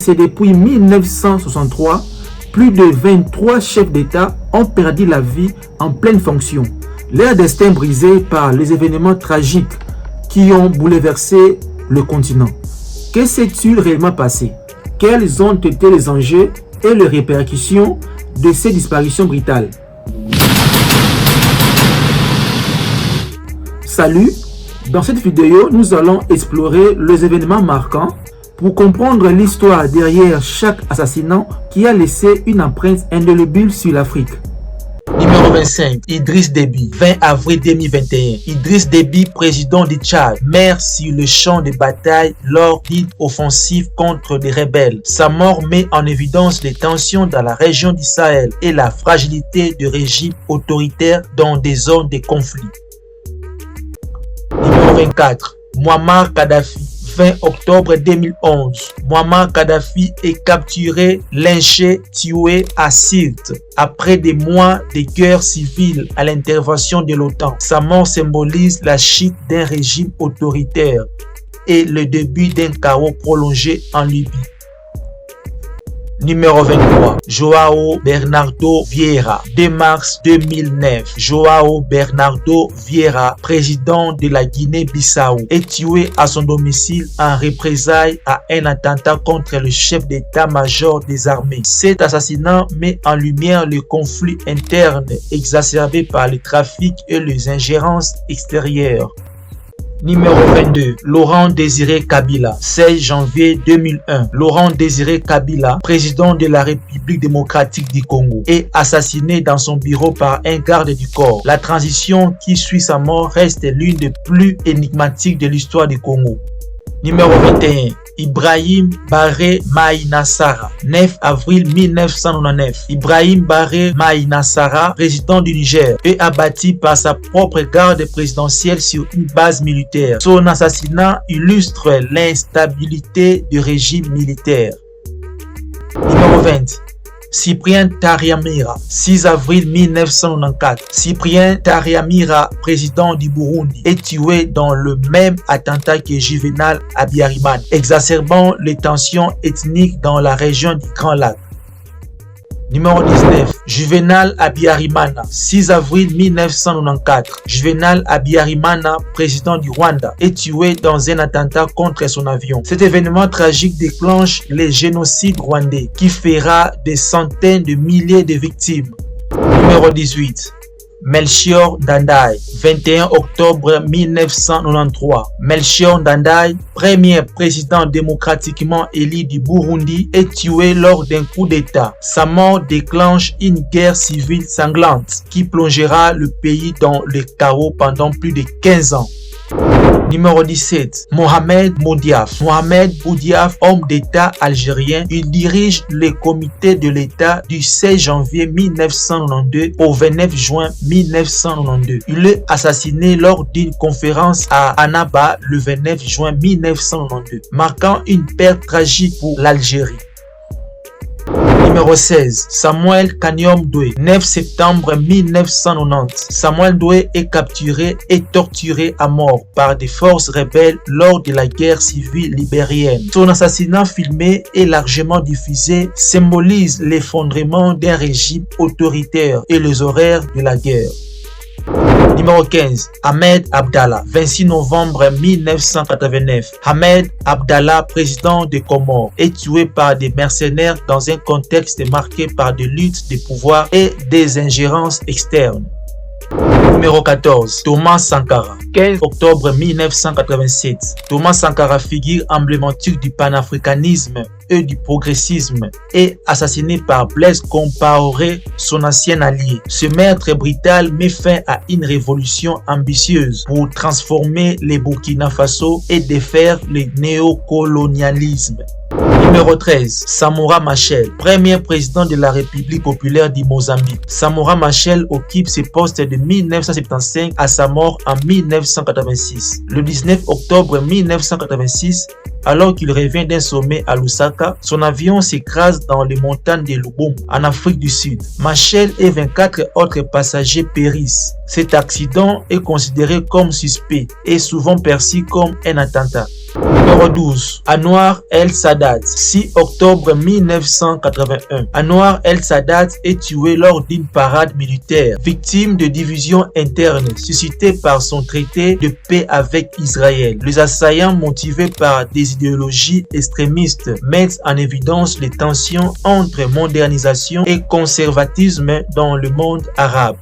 c'est depuis 1963, plus de 23 chefs d'État ont perdu la vie en pleine fonction. Leur destin brisé par les événements tragiques qui ont bouleversé le continent. Que s'est-il réellement passé? Quels ont été les enjeux et les répercussions de ces disparitions brutales? Salut! Dans cette vidéo, nous allons explorer les événements marquants pour comprendre l'histoire derrière chaque assassinat qui a laissé une empreinte indélébile sur l'Afrique. Numéro 25, Idriss Déby, 20 avril 2021. Idriss Déby, président du Tchad, meurt sur le champ de bataille lors d'une offensive contre les rebelles. Sa mort met en évidence les tensions dans la région du Sahel et la fragilité du régime autoritaire dans des zones de conflit. Numéro 24, Muammar Kadhafi, 20 octobre 2011. Muammar Kadhafi est capturé, lynché, tué à Sirte après des mois de guerre civile à l'intervention de l'OTAN. Sa mort symbolise la chute d'un régime autoritaire et le début d'un chaos prolongé en Libye. Numéro 23, João Bernardo Vieira, 2 mars 2009. João Bernardo Vieira, président de la Guinée-Bissau, est tué à son domicile en représailles à un attentat contre le chef d'état-major des armées. Cet assassinat met en lumière le conflit interne exacerbé par le trafic et les ingérences extérieures. Numéro 22, Laurent Désiré Kabila, 16 janvier 2001. Laurent Désiré Kabila, président de la République démocratique du Congo, est assassiné dans son bureau par un garde du corps. La transition qui suit sa mort reste l'une des plus énigmatiques de l'histoire du Congo. Numéro 21, Ibrahim Barré Maïna Sara, 9 avril 1999. Ibrahim Barré Maïna Sara, président du Niger, est abattu par sa propre garde présidentielle sur une base militaire. Son assassinat illustre l'instabilité du régime militaire. Numéro 20. Cyprien Taryamira, 6 avril 1994. Cyprien Taryamira, président du Burundi, est tué dans le même attentat que Juvenal Habyarimana, exacerbant les tensions ethniques dans la région du Grand Lac. Numéro 19, Juvenal Habyarimana, 6 avril 1994. Juvenal Habyarimana, président du Rwanda, est tué dans un attentat contre son avion. Cet événement tragique déclenche le génocide rwandais qui fera des centaines de milliers de victimes. Numéro 18, Melchior Ndadaye, 21 octobre 1993. Melchior Ndadaye, premier président démocratiquement élu du Burundi, est tué lors d'un coup d'État. Sa mort déclenche une guerre civile sanglante qui plongera le pays dans le chaos pendant plus de 15 ans. Numéro 17, Mohamed Boudiaf. Mohamed Boudiaf, homme d'État algérien, il dirige le comité de l'État du 16 janvier 1992 au 29 juin 1992. Il est assassiné lors d'une conférence à Annaba le 29 juin 1992, marquant une perte tragique pour l'Algérie. Numéro 16, Samuel Kanyom Doué, 9 septembre 1990. Samuel Doué est capturé et torturé à mort par des forces rebelles lors de la guerre civile libérienne. Son assassinat filmé et largement diffusé symbolise l'effondrement d'un régime autoritaire et les horreurs de la guerre. Numéro 15, Ahmed Abdallah, 26 novembre 1989. Ahmed Abdallah, président des Comores, est tué par des mercenaires dans un contexte marqué par des luttes de pouvoir et des ingérences externes. Numéro 14, Thomas Sankara, 15 octobre 1987. Thomas Sankara, figure emblématique du panafricanisme et du progressisme, est assassiné par Blaise Compaoré, son ancien allié. Ce meurtre brutal met fin à une révolution ambitieuse pour transformer le Burkina Faso et défaire le néocolonialisme. Numéro 13, Samora Machel, premier président de la République populaire du Mozambique. Samora Machel occupe ce poste de 1975 à sa mort en 1986. Le 19 octobre 1986, alors qu'il revient d'un sommet à Lusaka, son avion s'écrase dans les montagnes de Lubumbashi, en Afrique du Sud. Machel et 24 autres passagers périssent. Cet accident est considéré comme suspect et souvent perçu comme un attentat. Numéro 12. Anwar el-Sadat, 6 octobre 1981. Anwar el-Sadat est tué lors d'une parade militaire, victime de divisions internes suscitées par son traité de paix avec Israël. Les assaillants, motivés par des idéologies extrémistes, mettent en évidence les tensions entre modernisation et conservatisme dans le monde arabe.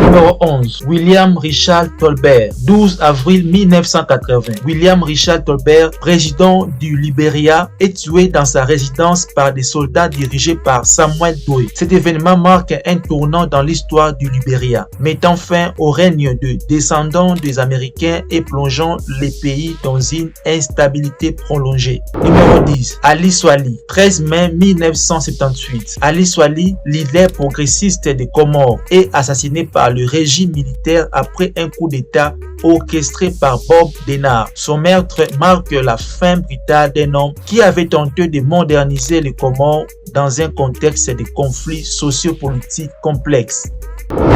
Numéro 11. William Richard Tolbert, 12 avril 1980. William Richard Tolbert, président du Libéria, est tué dans sa résidence par des soldats dirigés par Samuel Doe. Cet événement marque un tournant dans l'histoire du Libéria, mettant fin au règne de descendants des Américains et plongeant les pays dans une instabilité prolongée. Numéro 10. Ali Swali, 13 mai 1978. Ali Swali, leader progressiste des Comores, est assassiné par le régime militaire après un coup d'État orchestré par Bob Denard. Son meurtre marque la fin brutale d'un homme qui avait tenté de moderniser les Comores dans un contexte de conflits sociopolitiques complexes.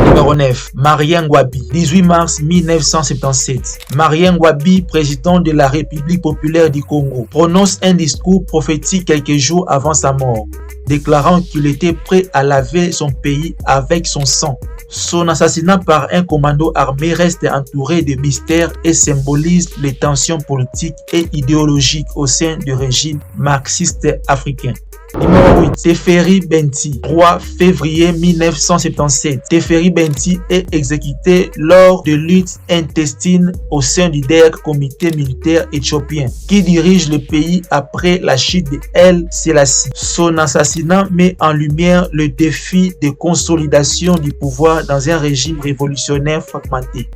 Numéro 9. Marien Ngouabi, 18 mars 1977. Marien Ngouabi, président de la République populaire du Congo, prononce un discours prophétique quelques jours avant sa mort, déclarant qu'il était prêt à laver son pays avec son sang. Son assassinat par un commando armé reste entouré de mystères et symbolise les tensions politiques et idéologiques au sein du régime marxiste africain. Numéro 8. Teferi Benti, 3 février 1977. Teferi Benti est exécuté lors de luttes intestines au sein du DER, comité militaire éthiopien, qui dirige le pays après la chute de El Selassie. Son assassinat met en lumière le défi de consolidation du pouvoir dans un régime révolutionnaire fragmenté.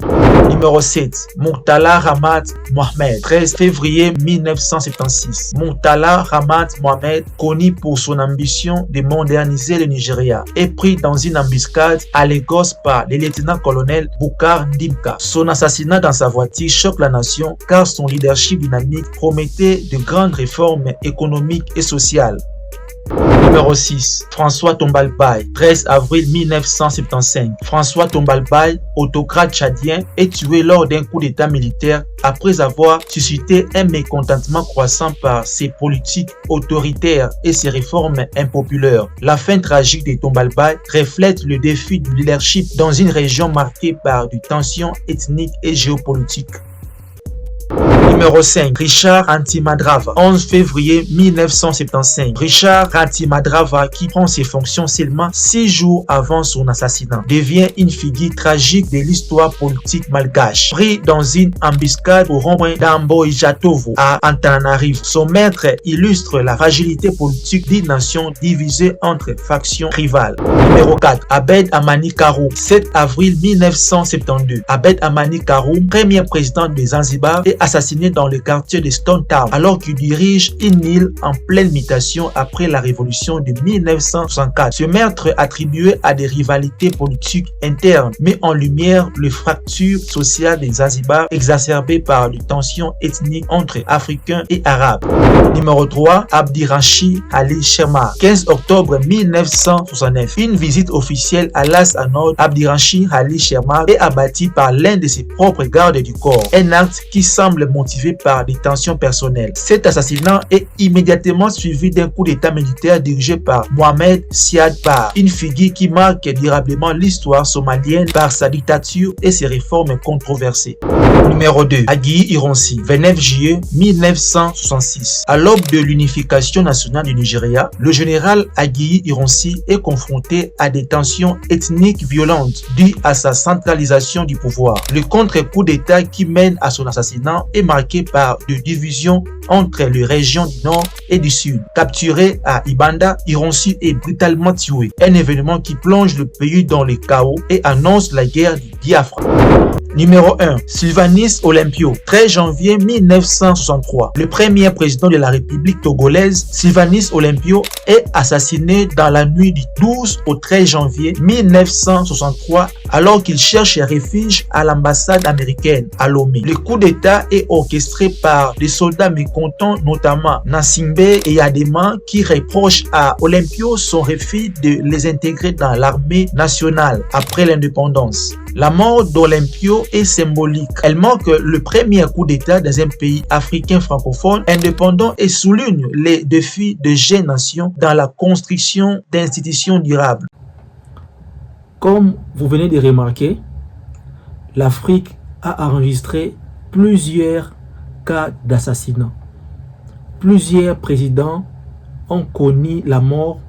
Numéro 7. Murtala Hamad Mohamed, 13 février 1976. Murtala Hamad Mohamed, connu pour son ambition de moderniser le Nigeria, est pris dans une embuscade à Lagos par le lieutenant-colonel Bukar Ndimka. Son assassinat dans sa voiture choque la nation car son leadership dynamique promettait de grandes réformes économiques et sociales. Numéro 6. François Tombalbaye, 13 avril 1975. François Tombalbaye, autocrate tchadien, est tué lors d'un coup d'état militaire après avoir suscité un mécontentement croissant par ses politiques autoritaires et ses réformes impopulaires. La fin tragique de Tombalbaye reflète le défi du leadership dans une région marquée par des tensions ethniques et géopolitiques. Numéro 5. Richard Antimadrava, 11 février 1975. Richard Antimadrava, qui prend ses fonctions seulement 6 jours avant son assassinat, devient une figure tragique de l'histoire politique malgache. Pris dans une embuscade au rond-point d'Amboijatovo à Antananarivo, son maître illustre la fragilité politique d'une nation divisée entre factions rivales. Numéro 4. Abed Amani Karoum, 7 avril 1972. Abed Amani Karoum, premier président de Zanzibar, est assassiné dans le quartier de Stone Town alors qu'il dirige une île en pleine mutation après la révolution de 1964. Ce meurtre, attribué à des rivalités politiques internes, met en lumière les fractures sociales des Zanzibar exacerbées par les tensions ethniques entre Africains et Arabes. Numéro 3. Abdirachid Ali Shermar, 15 octobre 1969. Une visite officielle à Las Anod, Abdirachid Ali Shermar est abattu par l'un de ses propres gardes du corps, un acte qui semble motivé par des tensions personnelles. Cet assassinat est immédiatement suivi d'un coup d'état militaire dirigé par Mohamed Siad Barre, une figure qui marque durablement l'histoire somalienne par sa dictature et ses réformes controversées. Numéro 2. Aguiyi Ironsi, 29 juillet 1966. À l'aube de l'unification nationale du Nigeria, le général Aguiyi Ironsi est confronté à des tensions ethniques violentes dues à sa centralisation du pouvoir. Le contre-coup d'état qui mène à son assassinat est marqué par des divisions entre les régions du Nord et du Sud. Capturé à Ibanda, Ironsi est brutalement tué. Un événement qui plonge le pays dans le chaos et annonce la guerre du Biafra. Numéro 1. Sylvanus Olympio, 13 janvier 1963. Le premier président de la République togolaise, Sylvanus Olympio, est assassiné dans la nuit du 12 au 13 janvier 1963 alors qu'il cherche refuge à l'ambassade américaine à Lomé. Le coup d'État est orchestré par des soldats mécontents, notamment Nassimbe et Yadema, qui reprochent à Olympio son refus de les intégrer dans l'armée nationale après l'indépendance. La mort d'Olympio est symbolique. Elle marque le premier coup d'État dans un pays africain francophone indépendant et souligne les défis de jeunes nations dans la construction d'institutions durables. Comme vous venez de remarquer, l'Afrique a enregistré plusieurs cas d'assassinat. Plusieurs présidents ont connu la mort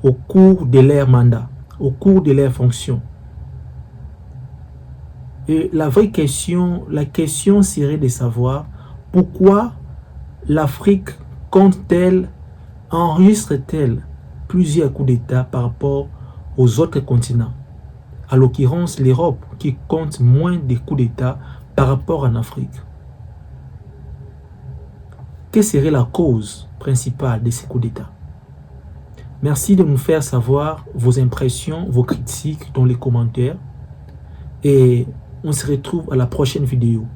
au cours de leur mandat, au cours de leur fonction. Et la question serait de savoir pourquoi l'Afrique compte-t-elle, enregistre-t-elle plusieurs coups d'État par rapport aux autres continents. À l'occurrence, l'Europe qui compte moins de coups d'État par rapport en Afrique. Quelle serait la cause principale de ces coups d'État? Merci de nous faire savoir vos impressions, vos critiques dans les commentaires. Et on se retrouve à la prochaine vidéo.